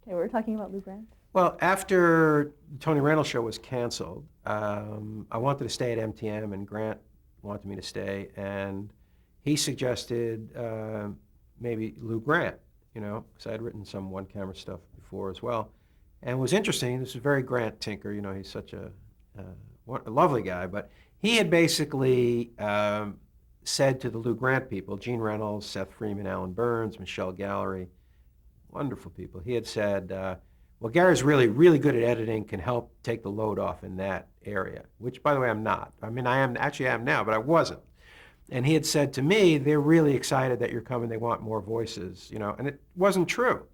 Okay, we're talking about Lou Grant. Well, after the Tony Randall show was canceled, I wanted to stay at MTM, and Grant wanted me to stay, and he suggested maybe Lou Grant, because I had written some one-camera stuff before as well. And it was interesting. This is very Grant Tinker. He's such a lovely guy, but he had basically said to the Lou Grant people, Gene Reynolds, Seth Freeman, Alan Burns, Michelle Gallery, wonderful people. He had said, well, Gary's really, really good at editing, can help take the load off in that area, which, by the way, I'm not. I mean, I am now, but I wasn't. And he had said to me, they're really excited that you're coming. They want more voices, and it wasn't true.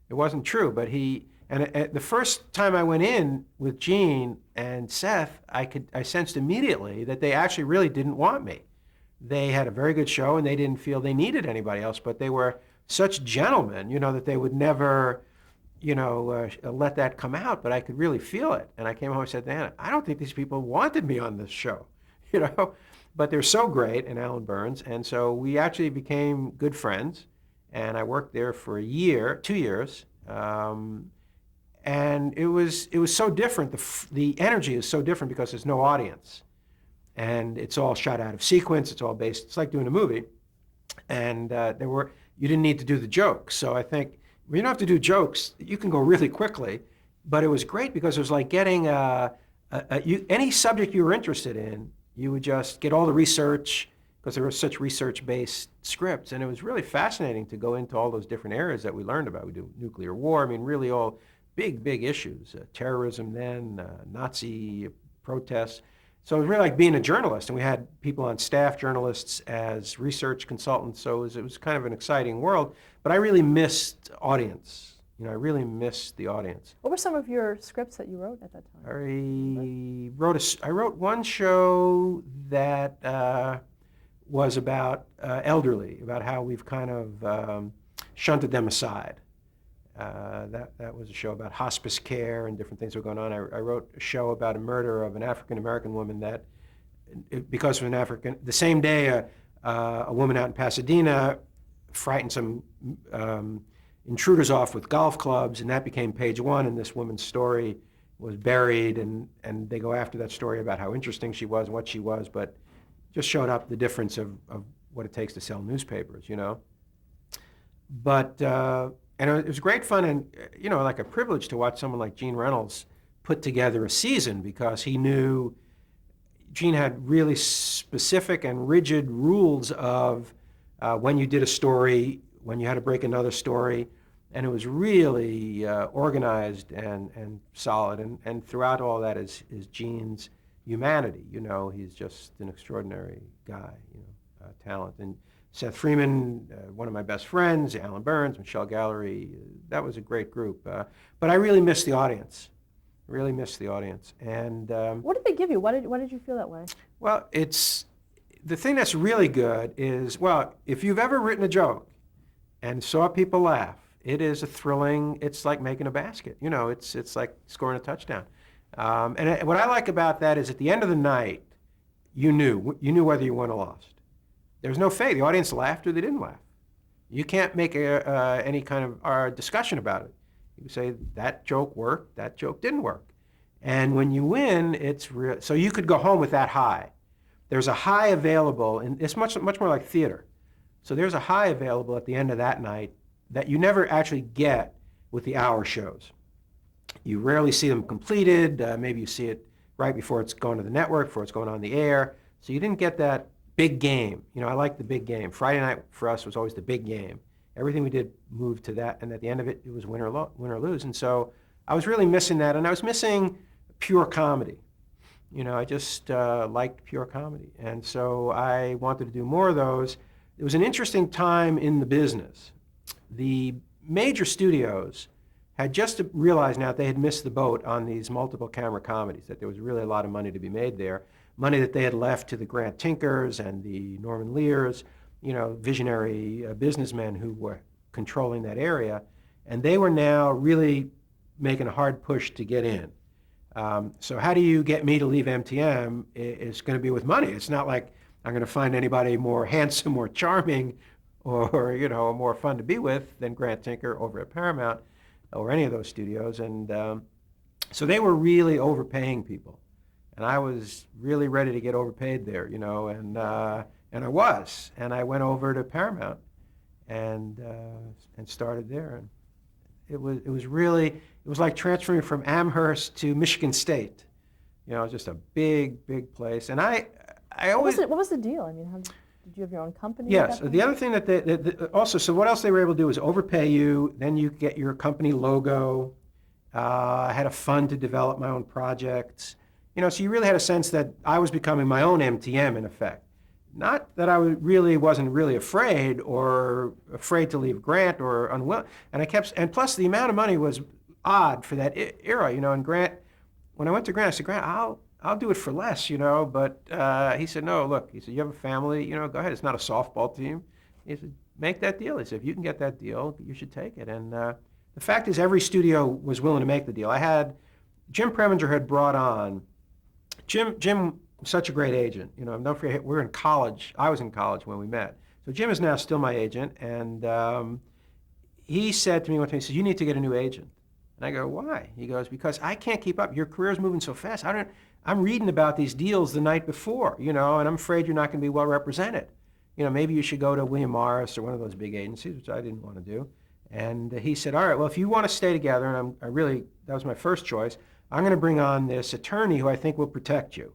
It wasn't true, but the first time I went in with Gene and Seth, I sensed immediately that they actually really didn't want me. They had a very good show, and they didn't feel they needed anybody else, but they were such gentlemen, that they would never, let that come out, but I could really feel it. And I came home and said, "Man, I don't think these people wanted me on this show," but they're so great, and Alan Burns, and so we actually became good friends, and I worked there for a year, 2 years, and it was so different. The energy is so different because there's no audience, and it's all shot out of sequence. It's all based. It's like doing a movie, and you didn't need to do the jokes. So I think when you don't have to do jokes, you can go really quickly. But it was great because it was like getting any subject you were interested in. You would just get all the research because there were such research-based scripts, and it was really fascinating to go into all those different areas that we learned about. We do nuclear war. I mean, really all big issues. Terrorism then, Nazi protests. So it was really like being a journalist, and we had people on staff, journalists as research consultants, so it was kind of an exciting world. But I really missed audience. I really missed the audience. What were some of your scripts that you wrote at that time? I wrote one show that was about elderly, about how we've kind of shunted them aside. That was a show about hospice care and different things that were going on. I wrote a show about a murder of an African-American woman that, because of the same day a woman out in Pasadena frightened some intruders off with golf clubs, and that became page one, and this woman's story was buried, and they go after that story about how interesting she was and what she was, but just showed up the difference of what it takes to sell newspapers, But and it was great fun, and like a privilege to watch someone like Gene Reynolds put together a season, because he knew Gene had really specific and rigid rules of when you did a story, when you had to break another story, and it was really organized and solid. And throughout all that is Gene's humanity. He's just an extraordinary guy, talent. And Seth Freeman, one of my best friends, Alan Burns, Michelle Gallery, that was a great group. But I really missed the audience. Really missed the audience. And what did they give you? Why did you feel that way? Well, the thing that's really good is, well, if you've ever written a joke and saw people laugh, it is a thrilling, it's like making a basket. It's like scoring a touchdown. And what I like about that is at the end of the night, you knew whether you won or lost. There's no fake. The audience laughed or they didn't laugh. You can't make any kind of discussion about it. You say that joke worked, that joke didn't work. And when you win, it's real. So you could go home with that high. There's a high available, and it's much more like theater. So there's a high available at the end of that night that you never actually get with the hour shows. You rarely see them completed. Maybe you see it right before it's going to the network, before it's going on the air. So you didn't get that big game. I like the big game. Friday night for us was always the big game. Everything we did moved to that, and at the end of it, it was win or lose. And so I was really missing that, and I was missing pure comedy. I just liked pure comedy, and so I wanted to do more of those. It was an interesting time in the business. The major studios had just realized now that they had missed the boat on these multiple camera comedies, that there was really a lot of money to be made there, money that they had left to the Grant Tinkers and the Norman Lears, visionary businessmen who were controlling that area, and they were now really making a hard push to get in. So how do you get me to leave MTM? It's going to be with money. It's not like I'm going to find anybody more handsome, more charming, or more fun to be with than Grant Tinker over at Paramount. or any of those studios. And so they were really overpaying people. And I was really ready to get overpaid there, and I was. And I went over to Paramount and started there. And it was like transferring from Amherst to Michigan State. Just a big place. And I always... What was the deal? I mean, did you have your own company? Yes. The other thing that also, so what else they were able to do is overpay you. Then you get your company logo. I had a fund to develop my own projects. So you really had a sense that I was becoming my own MTM in effect. Not that I wasn't really afraid to leave Grant or unwilling. And plus the amount of money was odd for that era, and Grant, when I went to Grant, I said, Grant, I'll do it for less, but he said, no, look, he said, you have a family, go ahead. It's not a softball team. He said, make that deal. He said, if you can get that deal, you should take it. And the fact is every studio was willing to make the deal. Jim Preminger had brought on, Jim, such a great agent. Don't forget, we're in college. I was in college when we met. So Jim is now still my agent. And he said to me one time, he said, you need to get a new agent. And I go, why? He goes, because I can't keep up. Your career's moving so fast. I'm reading about these deals the night before, and I'm afraid you're not going to be well represented. Maybe you should go to William Morris or one of those big agencies, which I didn't want to do. And he said, all right, well, if you want to stay together, and that was my first choice, I'm going to bring on this attorney who I think will protect you,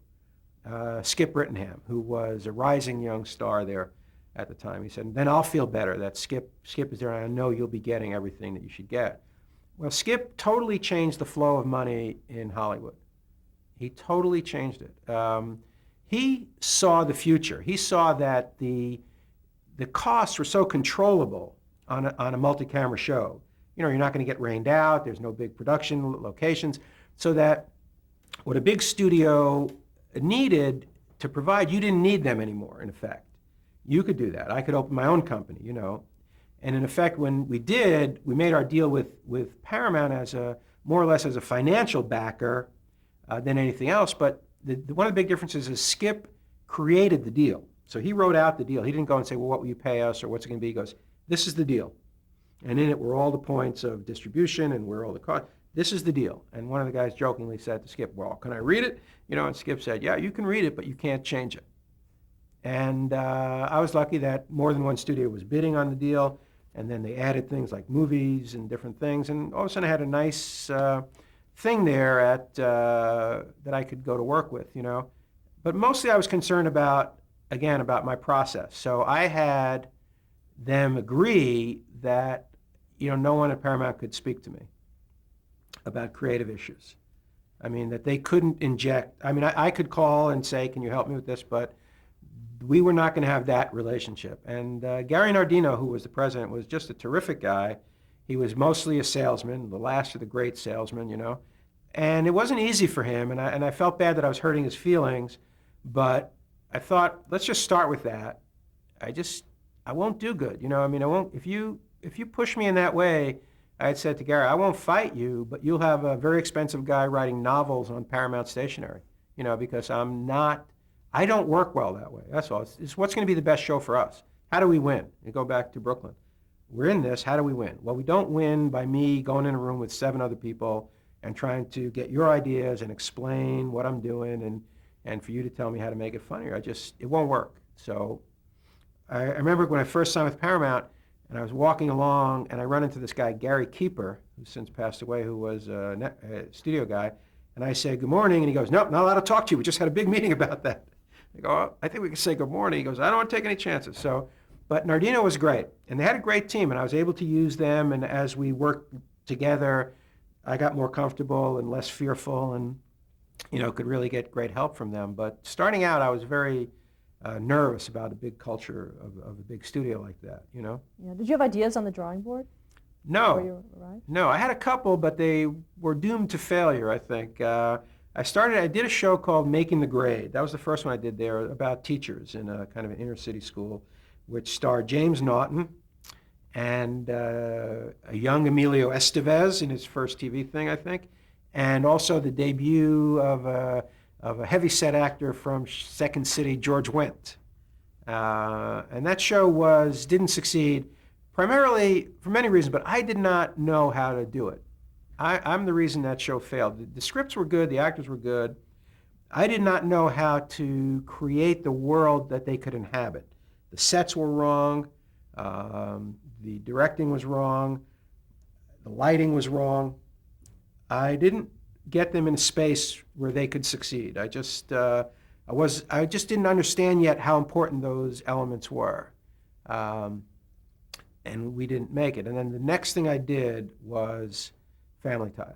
Skip Rittenham, who was a rising young star there at the time. He said, then I'll feel better that Skip is there, and I know you'll be getting everything that you should get. Well, Skip totally changed the flow of money in Hollywood. He totally changed it. He saw the future. He saw that the costs were so controllable on a multi-camera show. You're not going to get rained out. There's no big production locations. So that what a big studio needed to provide, you didn't need them anymore, in effect. You could do that. I could open my own company, And in effect, when we made our deal with Paramount as more or less as a financial backer than anything else. But one of the big differences is Skip created the deal. So he wrote out the deal. He didn't go and say, well, what will you pay us or what's it going to be? He goes, this is the deal. And in it were all the points of distribution and where all the costs. This is the deal. And one of the guys jokingly said to Skip, well, can I read it? And Skip said, yeah, you can read it, but you can't change it. And I was lucky that more than one studio was bidding on the deal. And then they added things like movies and different things. And all of a sudden I had a nice thing there that I could go to work with, But mostly I was concerned about my process. So I had them agree that, no one at Paramount could speak to me about creative issues. I mean, that they couldn't inject. I mean, I could call and say, can you help me with this? But we were not going to have that relationship. And Gary Nardino, who was the president, was just a terrific guy. He was mostly a salesman, the last of the great salesmen, And it wasn't easy for him, and I felt bad that I was hurting his feelings, but I thought, let's just start with that. I won't do good, I won't, if you push me in that way, I had said to Gary, I won't fight you, but you'll have a very expensive guy writing novels on Paramount Stationery, because I don't work well that way. That's all. It's what's going to be the best show for us. How do we win? And go back to Brooklyn. We're in this. How do we win? Well, we don't win by me going in a room with 7 other people and trying to get your ideas and explain what I'm doing and for you to tell me how to make it funnier. It won't work. So I remember when I first signed with Paramount and I was walking along and I run into this guy, Gary Keeper, who's since passed away, who was a studio guy. And I say, good morning. And he goes, nope, not allowed to talk to you. We just had a big meeting about that. I go, oh, I think we can say good morning. He goes, I don't want to take any chances. But Nardino was great. And they had a great team. And I was able to use them. And as we worked together, I got more comfortable and less fearful and, could really get great help from them. But starting out, I was very nervous about a big culture of a big studio like that, Yeah. Did you have ideas on the drawing board? No. No, I had a couple, but they were doomed to failure, I think. I did a show called Making the Grade. That was the first one I did there, about teachers in a kind of an inner city school, which starred James Naughton and a young Emilio Estevez in his first TV thing, I think, and also the debut of a heavyset actor from Second City, George Wendt. And that show didn't succeed, primarily for many reasons, but I did not know how to do it. I'm the reason that show failed. The scripts were good, the actors were good. I did not know how to create the world that they could inhabit. The sets were wrong, the directing was wrong, the lighting was wrong. I didn't get them in a space where they could succeed. I just didn't understand yet how important those elements were. And we didn't make it. And then the next thing I did was Family Ties.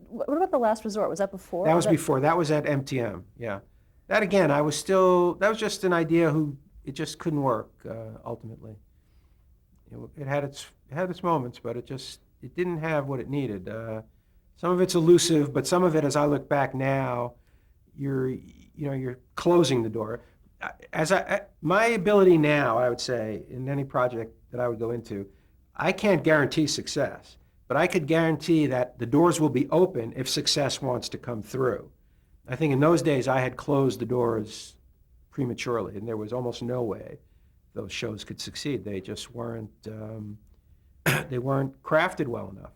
What about The Last Resort? Was that before? That was before. That was at MTM, yeah. That again, that was just an idea it just couldn't work, ultimately. It had its moments, but it didn't have what it needed. Some of it's elusive, but some of it, as I look back now, you're closing the door. My ability now, I would say, in any project that I would go into, I can't guarantee success, but I could guarantee that the doors will be open if success wants to come through. I think in those days I had closed the doors prematurely, and there was almost no way those shows could succeed. They just weren't. They weren't crafted well enough,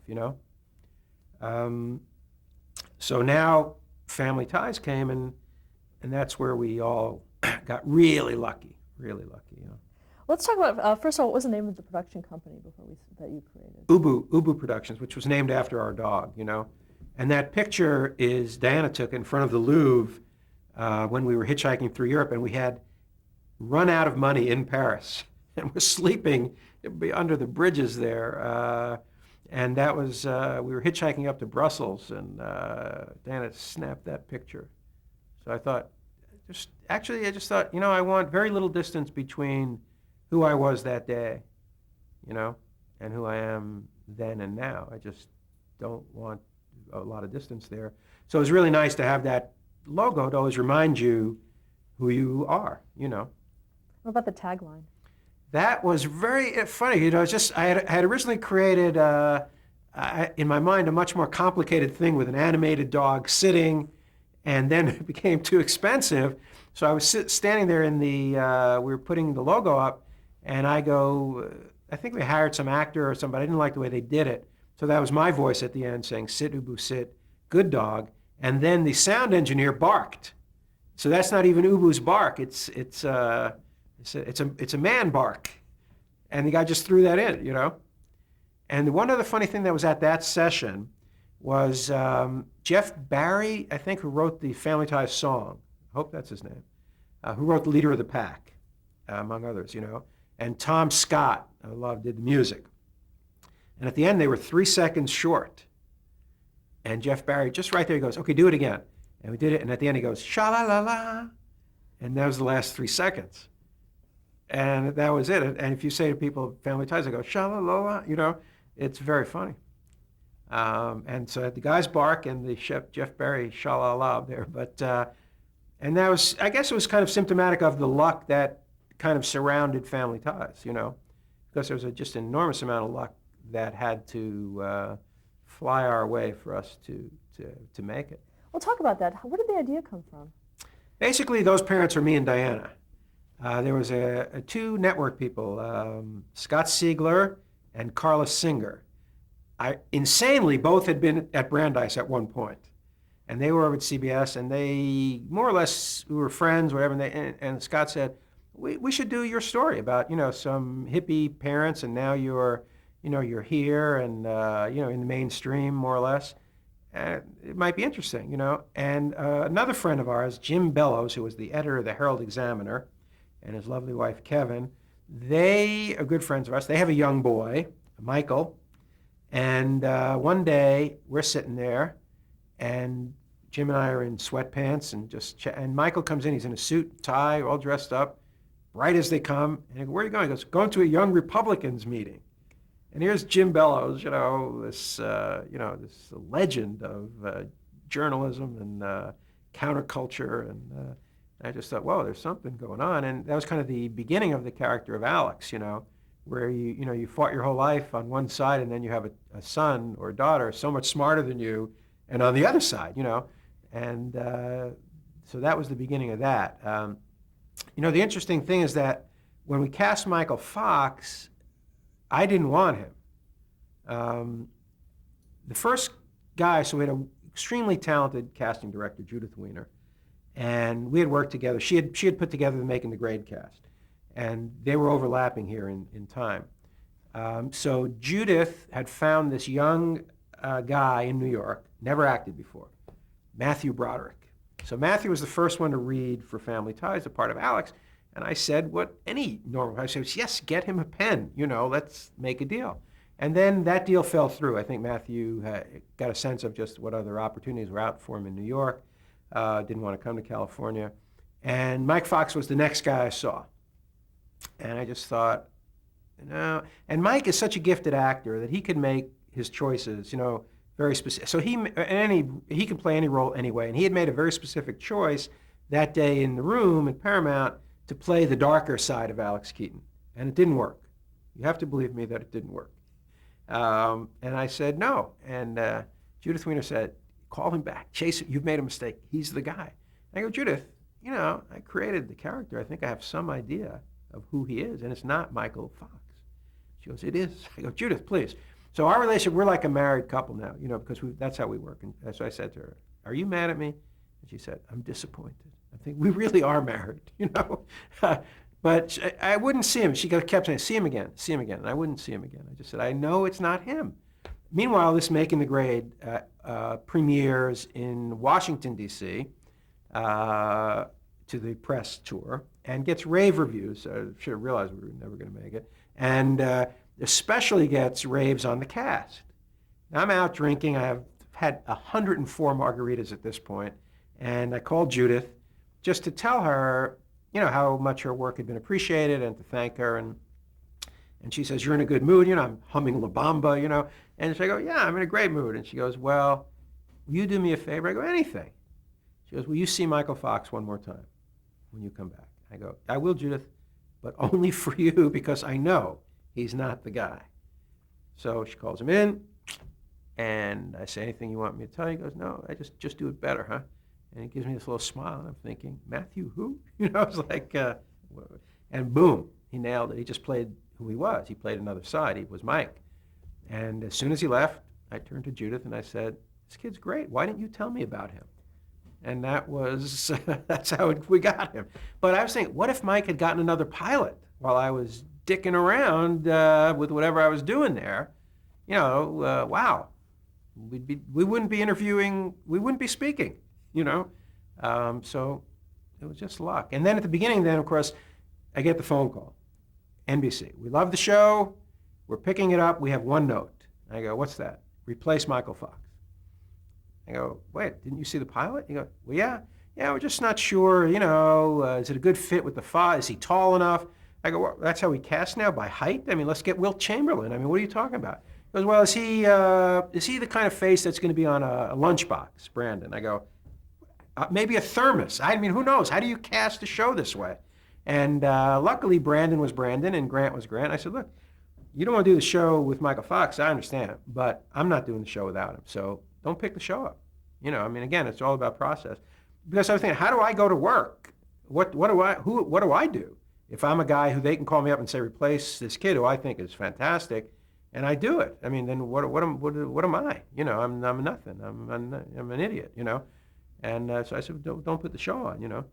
So now Family Ties came, and that's where we all got really lucky. Let's talk about, first of all, what was the name of the production company that you created? Ubu Productions, which was named after our dog, And that picture is Diana took in front of the Louvre when we were hitchhiking through Europe, and we had run out of money in Paris and were sleeping under the bridges there. And that was, we were hitchhiking up to Brussels, and Diana snapped that picture. So I thought, I just thought, I want very little distance between who I was that day, and who I am then and now. I just don't want a lot of distance there. So it was really nice to have that logo to always remind you who you are, What about the tagline? That was very funny. I had originally created, in my mind, a much more complicated thing with an animated dog sitting, and then it became too expensive. So I was standing there we were putting the logo up, and I go, I think we hired some actor or somebody. I didn't like the way they did it. So that was my voice at the end saying, "Sit, Ubu, sit, good dog." And then the sound engineer barked. So that's not even Ubu's bark. It's a man bark. And the guy just threw that in, And one other funny thing that was at that session was Jeff Barry, I think, who wrote the Family Ties song. I hope that's his name. Who wrote The Leader of the Pack, among others, And Tom Scott, I love, did the music. And at the end, they were 3 seconds short. And Jeff Barry, just right there, he goes, "Okay, do it again." And we did it, and at the end he goes, "Sha-la-la-la." And that was the last 3 seconds. And that was it. And if you say to people, Family Ties, they go, "Sha-la-la-la," it's very funny. And so the guys bark and the chef, Jeff Barry, sha-la-la there. But, and that was, I guess it was kind of symptomatic of the luck that kind of surrounded Family Ties, because there was just an enormous amount of luck that had to fly our way for us to make it. Well, talk about that. Where did the idea come from? Basically, those parents are me and Diana. There was two network people, Scott Siegler and Carla Singer. Insanely, both had been at Brandeis at one point. And they were over at CBS, and they, more or less, we were friends, whatever, and Scott said, we should do your story about, some hippie parents, and now you're here and, in the mainstream, more or less. It might be interesting, And another friend of ours, Jim Bellows, who was the editor of the Herald Examiner, and his lovely wife, Kevin, they are good friends of ours. They have a young boy, Michael, and one day we're sitting there, and Jim and I are in sweatpants and Michael comes in. He's in a suit, tie, all dressed up, bright as they come. And I go, "Where are you going?" He goes, "Going to a Young Republicans meeting." And here's Jim Bellows, this legend of journalism and counterculture, and I just thought, whoa, there's something going on. And that was kind of the beginning of the character of Alex, where you fought your whole life on one side, and then you have a son or a daughter so much smarter than you, and on the other side, and so that was the beginning of that. The interesting thing is that when we cast Michael Fox, I didn't want him. The first guy, so we had an extremely talented casting director, Judith Weiner, and we had worked together. She had put together the Making the Grade cast, and they were overlapping here in time. So Judith had found this young guy in New York, never acted before, Matthew Broderick. So Matthew was the first one to read for Family Ties, a part of Alex, and I said what any normal, I said, yes, get him a pen, let's make a deal. And then that deal fell through. I think Matthew got a sense of just what other opportunities were out for him in New York, didn't want to come to California. And Mike Fox was the next guy I saw. And I just thought, and Mike is such a gifted actor that he could make his choices, very specific. So he can play any role anyway, and he had made a very specific choice that day in the room at Paramount to play the darker side of Alex Keaton, and it didn't work. You have to believe me that it didn't work. And I said no, and Judith Weiner said, call him back, chase him, you've made a mistake, he's the guy. I go, Judith, I created the character, I think I have some idea of who he is, and it's not Michael Fox. She goes, it is. I go, Judith, please. So our relationship, we're like a married couple now, because that's how we work. And so I said to her, are you mad at me? And she said, I'm disappointed. I think we really are married, But I wouldn't see him. She kept saying, see him again. And I wouldn't see him again. I just said, I know it's not him. Meanwhile, this Making the Grade premieres in Washington, D.C., to the press tour, and gets rave reviews. I should have realized we were never going to make it. And especially gets raves on the cast. Now, I'm out drinking. I have had 104 margaritas at this point, and I called Judith just to tell her, how much her work had been appreciated and to thank her. And she says, you're in a good mood. I'm humming La Bamba, And I go, yeah, I'm in a great mood. And she goes, well, will you do me a favor? I go, anything. She goes, will you see Michael Fox one more time when you come back? I go, I will, Judith, but only for you because I know he's not the guy. So she calls him in, and I say, anything you want me to tell you? He goes, no, I just do it better, huh? And he gives me this little smile, and I'm thinking, Matthew who? It's like, and boom, he nailed it. He just played who he was. He played another side. He was Mike. And as soon as he left, I turned to Judith and I said, this kid's great. Why didn't you tell me about him? And that's how we got him. But I was thinking, what if Mike had gotten another pilot while I was dicking around with whatever I was doing there? Wow. We wouldn't be interviewing, we wouldn't be speaking, So it was just luck. And then at the beginning, of course, I get the phone call. NBC, we love the show. We're picking it up. We have one note. I go, what's that? Replace Michael Fox. I go, wait, didn't you see the pilot? You go, well, yeah, we're just not sure, is it a good fit with the Fox? Is he tall enough? I go, well, that's how we cast now, by height? I mean, let's get Wilt Chamberlain. I mean, what are you talking about? He goes, well, is he the kind of face that's going to be on a lunchbox, Brandon? I go, maybe a thermos. I mean, who knows? How do you cast a show this way? And luckily, Brandon was Brandon and Grant was Grant. I said, look, you don't want to do the show with Michael Fox, I understand, but I'm not doing the show without him. So don't pick the show up. Again, it's all about process. Because I was thinking, how do I go to work? What do I do? If I'm a guy who they can call me up and say, replace this kid who I think is fantastic, and I do it. I mean, then what am I? I'm nothing. I'm an idiot, And so I said, don't put the show on,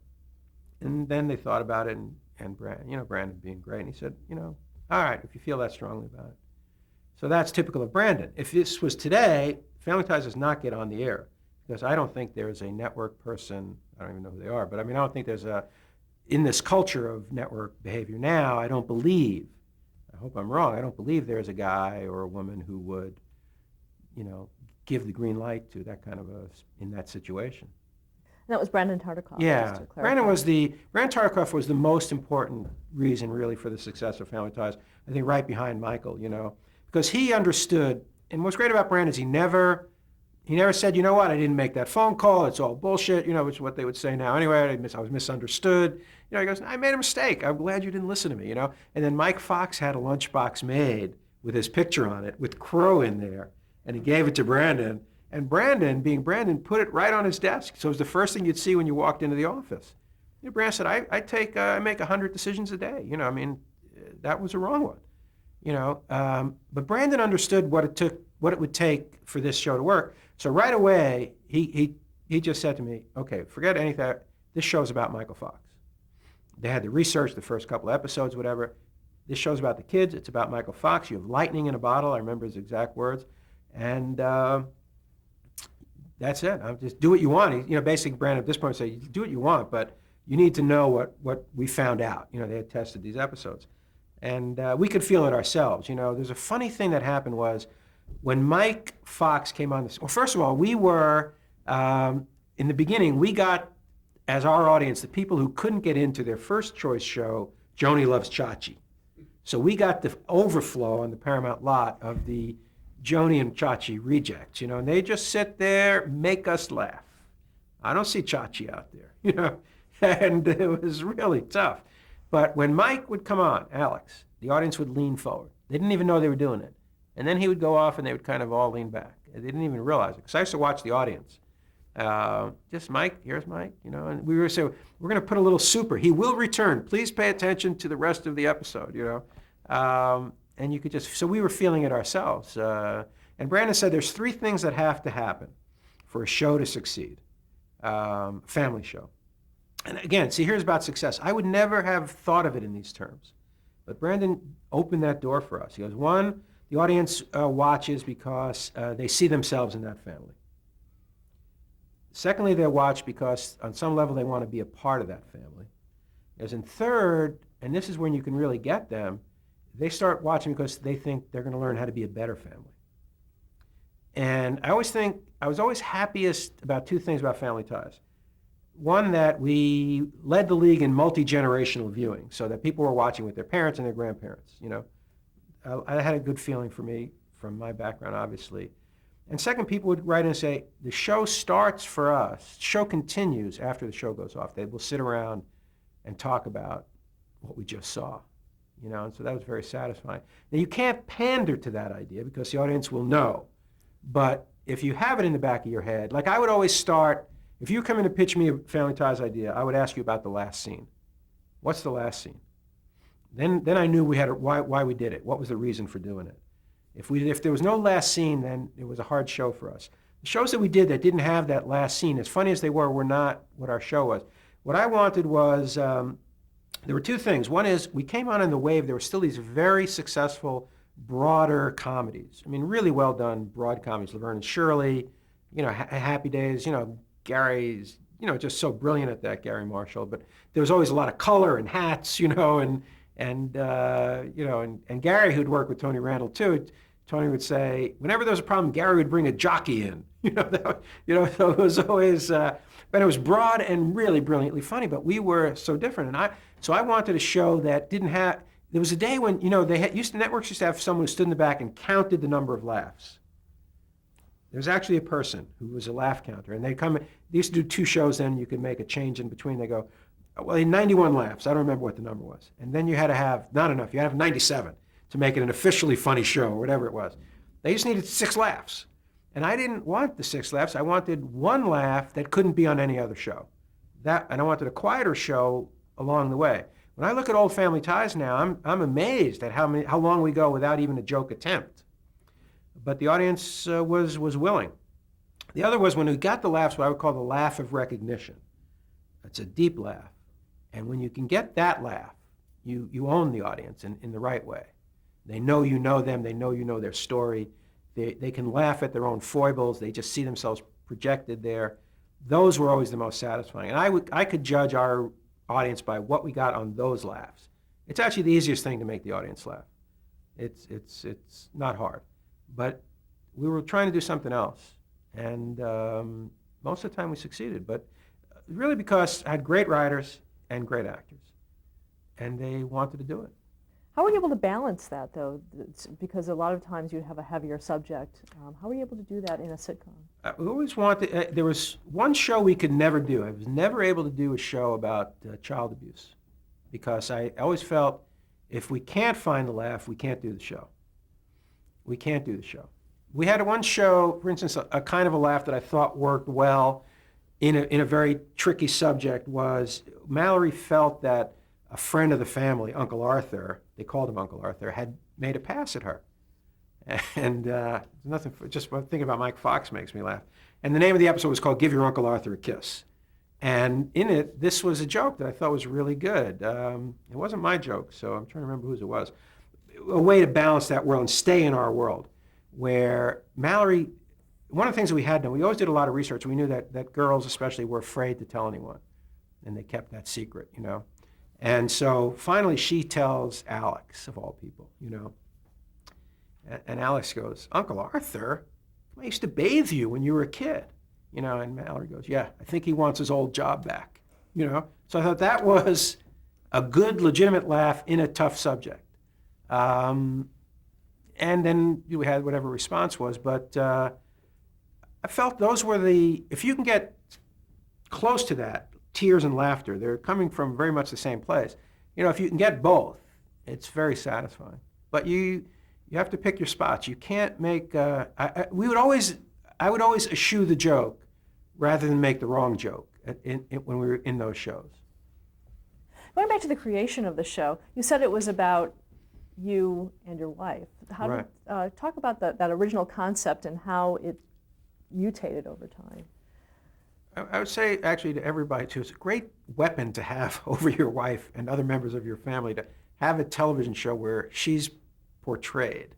And then they thought about it, and Brandon being great, and he said, all right, if you feel that strongly about it. So that's typical of Brandon. If this was today, Family Ties does not get on the air, because I don't think there's a network person, I don't even know who they are, but I don't think there's in this culture of network behavior now, I don't believe, I hope I'm wrong, I don't believe there's a guy or a woman who would, give the green light to that kind of in that situation. And that was Brandon Tartikoff. Yeah, Brandon Tartikoff was the most important reason really for the success of Family Ties, I think right behind Michael, because he understood, and what's great about Brandon is he never said, you know what, I didn't make that phone call, it's all bullshit, which is what they would say now anyway, I was misunderstood. He goes, I made a mistake, I'm glad you didn't listen to me, And then Mike Fox had a lunchbox made with his picture on it, with Crow in there, and he gave it to Brandon, and Brandon, being Brandon, put it right on his desk, so it was the first thing you'd see when you walked into the office. Brandon said, I make 100 decisions a day, that was a wrong one. But Brandon understood what it would take for this show to work. So right away, he just said to me, okay, forget anything. This show's about Michael Fox. They had to research the first couple episodes, whatever. This show's about the kids. It's about Michael Fox. You have lightning in a bottle. I remember his exact words. And that's it. I'm just do what you want. Basically, Brandon at this point said, do what you want, but you need to know what we found out. They had tested these episodes. And we could feel it ourselves. There's a funny thing that happened was when Mike Fox came on well, first of all, we were, in the beginning, we got, as our audience, the people who couldn't get into their first choice show, Joni Loves Chachi. So we got the overflow on the Paramount lot of the Joni and Chachi rejects, and they just sit there, make us laugh. I don't see Chachi out there, and it was really tough. But when Mike would come on, Alex, the audience would lean forward. They didn't even know they were doing it. And then he would go off and they would kind of all lean back. They didn't even realize it. Because I used to watch the audience. Just Mike, here's Mike, and we were saying, we're going to put a little super. He will return. Please pay attention to the rest of the episode, and you could just, so we were feeling it ourselves. And Brandon said there's 3 things that have to happen for a show to succeed. Family show. And again, see, here's about success. I would never have thought of it in these terms. But Brandon opened that door for us. He goes, 1, the audience watches because they see themselves in that family. Secondly, they watch because on some level they want to be a part of that family. And third, and this is when you can really get them, they start watching because they think they're going to learn how to be a better family. And I was always happiest about 2 things about Family Ties. One, that we led the league in multi-generational viewing, so that people were watching with their parents and their grandparents. I had a good feeling for me from my background, obviously. And second, people would write in and say, the show starts for us, the show continues after the show goes off. They will sit around and talk about what we just saw, and so that was very satisfying. Now, you can't pander to that idea because the audience will know, but if you have it in the back of your head, like I would always start, if you come in to pitch me a Family Ties idea, I would ask you about the last scene. What's the last scene? Then I knew we had why we did it. What was the reason for doing it? If there was no last scene, then it was a hard show for us. The shows that we did that didn't have that last scene, as funny as they were not what our show was. What I wanted was, there were 2 things. One is we came on in the wave. There were still these very successful, broader comedies. I mean, really well done broad comedies. Laverne and Shirley, Happy Days, Gary's, just so brilliant at that, Gary Marshall. But there was always a lot of color and hats, and Gary, who'd work with Tony Randall too. Tony would say, whenever there was a problem, Gary would bring a jockey in. So it was always, but it was broad and really brilliantly funny. But we were so different, so I wanted a show that didn't have. There was a day when networks used to have someone who stood in the back and counted the number of laughs. There was actually a person who was a laugh counter, and they used to do 2 shows. Then you could make a change in between. They go, well, 91 laughs. I don't remember what the number was. And then you had to have, not enough, you had to have 97 to make it an officially funny show, or whatever it was. They just needed 6 laughs. And I didn't want the 6 laughs. I wanted 1 laugh that couldn't be on any other show. And I wanted a quieter show along the way. When I look at old Family Ties now, I'm amazed at how long we go without even a joke attempt. But the audience was willing. The other was when we got the laughs, what I would call the laugh of recognition. It's a deep laugh. And when you can get that laugh, you own the audience in the right way. They know you know them. They know you know their story. They can laugh at their own foibles. They just see themselves projected there. Those were always the most satisfying. And I could judge our audience by what we got on those laughs. It's actually the easiest thing to make the audience laugh. It's not hard. But we were trying to do something else. And most of the time we succeeded. But really because I had great writers and great actors. And they wanted to do it. How were you able to balance that, though? Because a lot of times you have a heavier subject. How were you able to do that in a sitcom? We always wanted, there was one show we could never do. I was never able to do a show about child abuse. Because I always felt if we can't find the laugh, we can't do the show. We can't do the show. We had one show, for instance, a kind of a laugh that I thought worked well in a very tricky subject was Mallory felt that a friend of the family, Uncle Arthur, they called him Uncle Arthur, had made a pass at her. And nothing, just thinking about Mike Fox makes me laugh. And the name of the episode was called Give Your Uncle Arthur a Kiss. And in it, this was a joke that I thought was really good. It wasn't my joke, so I'm trying to remember whose it was. A way to balance that world and stay in our world, where Mallory, one of the things that we had done, we always did a lot of research. We knew that girls especially were afraid to tell anyone, and they kept that secret, you know. And so finally she tells Alex, of all people, you know. And Alex goes, Uncle Arthur, I used to bathe you when you were a kid. You know, and Mallory goes, yeah, I think he wants his old job back. You know, so I thought that was a good, legitimate laugh in a tough subject. And then we had whatever response was, but I felt those were if you can get close to that, tears and laughter, they're coming from very much the same place. You know, if you can get both, it's very satisfying. But you have to pick your spots. You can't make, I would always eschew the joke rather than make the wrong joke when we were in those shows. Going back to the creation of the show, you said it was about you and your wife. Right. Talk about that original concept and how it mutated over time. I would say, actually, to everybody, too, it's a great weapon to have over your wife and other members of your family, to have a television show where she's portrayed.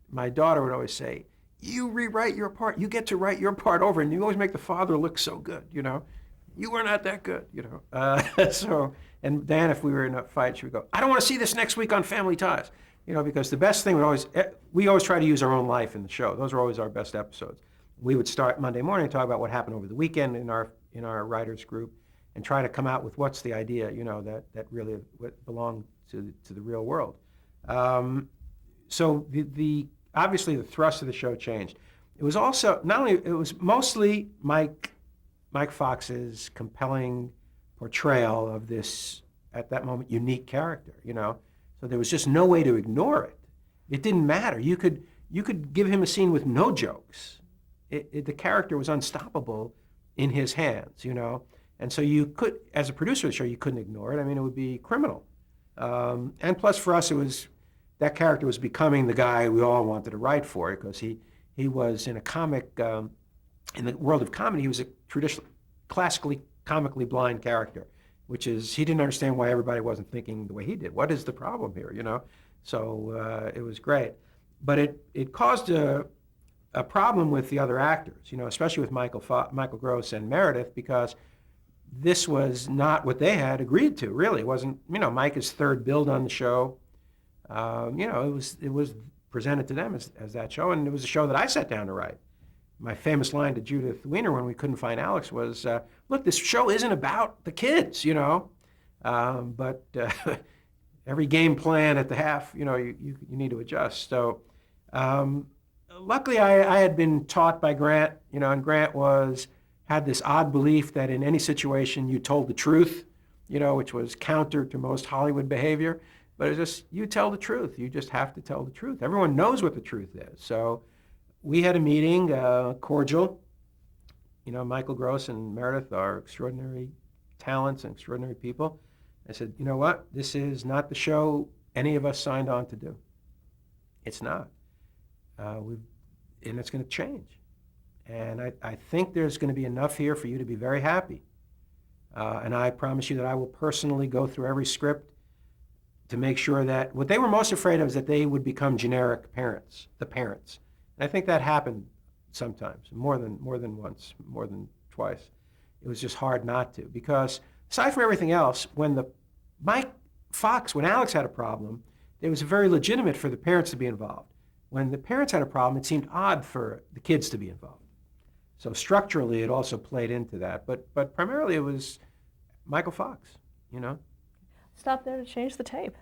My daughter would always say, you rewrite your part. You get to write your part over, and you always make the father look so good, you know. You were not that good, you know. And Dan, if we were in a fight, she would go, I don't want to see this next week on Family Ties. You know, because the best thing we always try to use our own life in the show. Those are always our best episodes. We would start Monday morning and talk about what happened over the weekend in our writers group, and try to come out with what's the idea, you know, that really belonged to the real world. So obviously the thrust of the show changed. It was also, it was mostly Mike Fox's compelling portrayal of this, at that moment, unique character, you know. So there was just no way to ignore it. It didn't matter. You could give him a scene with no jokes. The character was unstoppable in his hands, you know. And so you could, as a producer of the show, you couldn't ignore it. I mean, it would be criminal. And plus for us, that character was becoming the guy we all wanted to write for, because he was in a comic, in the world of comedy, he was a classically comically blind character, which is, he didn't understand why everybody wasn't thinking the way he did. What is the problem here, you know? So it was great. But it caused a problem with the other actors, you know, especially with Michael Gross and Meredith, because this was not what they had agreed to, really. It wasn't, you know, Mike is third billed on the show. You know, it was presented to them as that show, and it was a show that I sat down to write. My famous line to Judith Weiner when we couldn't find Alex was, look, this show isn't about the kids, you know, but every game plan at the half, you know, you need to adjust. So luckily I had been taught by Grant, you know, and Grant had this odd belief that in any situation you told the truth, you know, which was counter to most Hollywood behavior. But it's just, you tell the truth. You just have to tell the truth. Everyone knows what the truth is. So we had a meeting, cordial. You know, Michael Gross and Meredith are extraordinary talents and extraordinary people. I said, you know what? This is not the show any of us signed on to do. It's not. And it's going to change. And I think there's going to be enough here for you to be very happy. And I promise you that I will personally go through every script to make sure that what they were most afraid of is that they would become generic parents, the parents. And I think that happened sometimes, more than once, more than twice. It was just hard not to, because aside from everything else, when Alex had a problem, it was very legitimate for the parents to be involved. When the parents had a problem, it seemed odd for the kids to be involved. So structurally, it also played into that. But primarily, it was Michael Fox, you know. Stop there to change the tape.